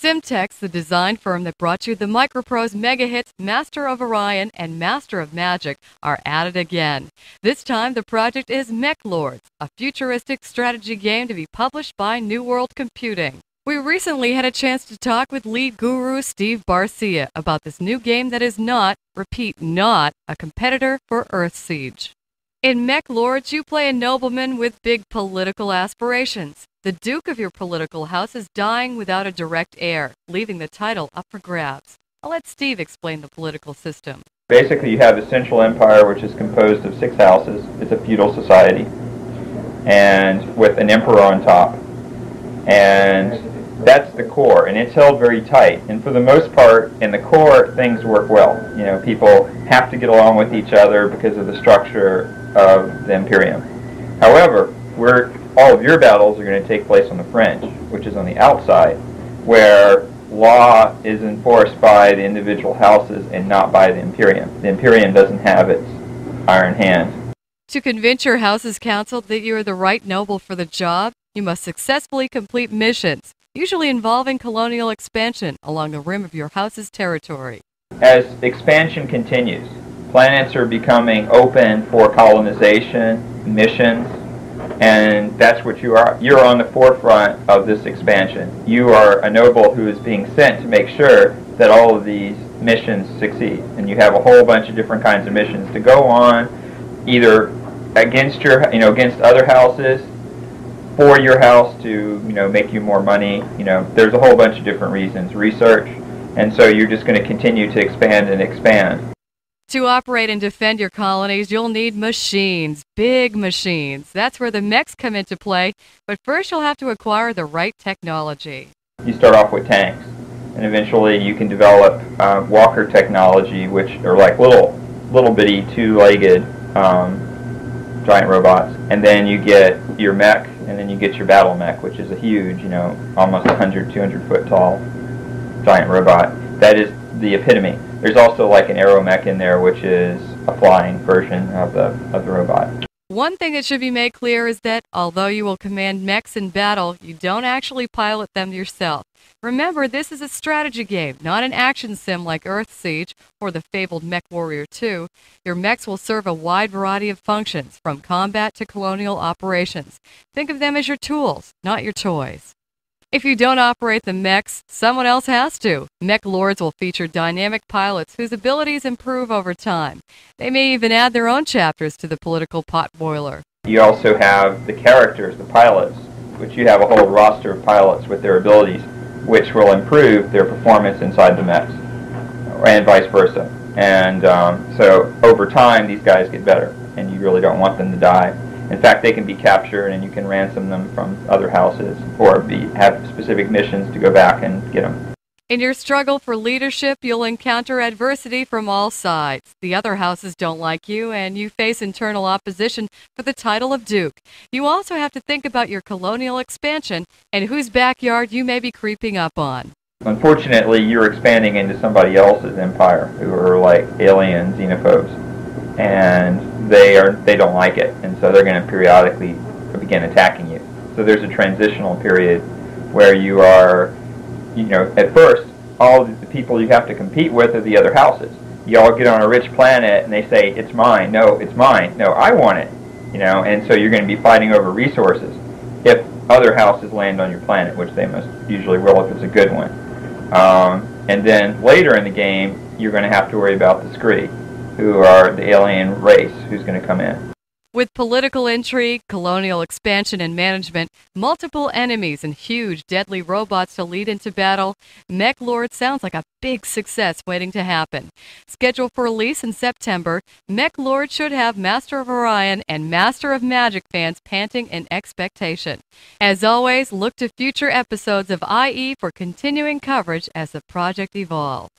Simtex, the design firm that brought you the Microprose mega hits Master of Orion and Master of Magic, are at it again. This time the project is Mech Lords, a futuristic strategy game to be published by New World Computing. We recently had a chance to talk with lead guru Steve Barcia about this new game that is not, repeat, not, a competitor for Earthsiege. In Mech Lords, you play a nobleman with big political aspirations. The duke of your political house is dying without a direct heir, leaving the title up for grabs. I'll let Steve explain the political system. Basically, you have the central empire, which is composed of 6 houses. It's a feudal society, and with an emperor on top. And that's the core, and it's held very tight. And for the most part, in the core, things work well. You know, people have to get along with each other because of the structure of the Imperium. However, all of your battles are going to take place on the fringe, which is on the outside, where law is enforced by the individual houses and not by the Imperium. The Imperium doesn't have its iron hand. To convince your house's council that you are the right noble for the job, you must successfully complete missions, usually involving colonial expansion along the rim of your house's territory. As expansion continues, planets are becoming open for colonization, missions, and that's what you are. You're on the forefront of this expansion. You are a noble who is being sent to make sure that all of these missions succeed. And you have a whole bunch of different kinds of missions to go on, either against against other houses, for your house to, make you more money. There's a whole bunch of different reasons, research, and so you're just going to continue to expand and expand. To operate and defend your colonies, you'll need machines, big machines. That's where the mechs come into play, but first you'll have to acquire the right technology. You start off with tanks, and eventually you can develop walker technology, which are like little bitty 2-legged giant robots. And then you get your mech, and then you get your battle mech, which is a huge, almost 100, 200 foot tall giant robot. That is the epitome. There's also like an aero mech in there, which is a flying version of the robot. One thing that should be made clear is that although you will command mechs in battle, you don't actually pilot them yourself. Remember, this is a strategy game, not an action sim like Earthsiege or the fabled Mech Warrior 2. Your mechs will serve a wide variety of functions, from combat to colonial operations. Think of them as your tools, not your toys. If you don't operate the mechs, someone else has to. Mech Lords will feature dynamic pilots whose abilities improve over time. They may even add their own chapters to the political potboiler. You also have the characters, the pilots, which you have a whole roster of pilots with their abilities, which will improve their performance inside the mechs, and vice versa. And so over time, these guys get better, and you really don't want them to die. In fact, they can be captured, and you can ransom them from other houses, or have specific missions to go back and get them. In your struggle for leadership, you'll encounter adversity from all sides. The other houses don't like you, and you face internal opposition for the title of Duke. You also have to think about your colonial expansion and whose backyard you may be creeping up on. Unfortunately, you're expanding into somebody else's empire, who are like alien xenophobes, and they don't like it, and so they're going to periodically begin attacking you. So there's a transitional period where you are, at first, all the people you have to compete with are the other houses. You all get on a rich planet, and they say, it's mine. No, it's mine. No, I want it. And so you're going to be fighting over resources if other houses land on your planet, which they most usually will if it's a good one. And then later in the game, you're going to have to worry about the Scree, who are the alien race who's going to come in. With political intrigue, colonial expansion and management, multiple enemies, and huge, deadly robots to lead into battle, Mech Lords sounds like a big success waiting to happen. Scheduled for release in September, Mech Lords should have Master of Orion and Master of Magic fans panting in expectation. As always, look to future episodes of IE for continuing coverage as the project evolves.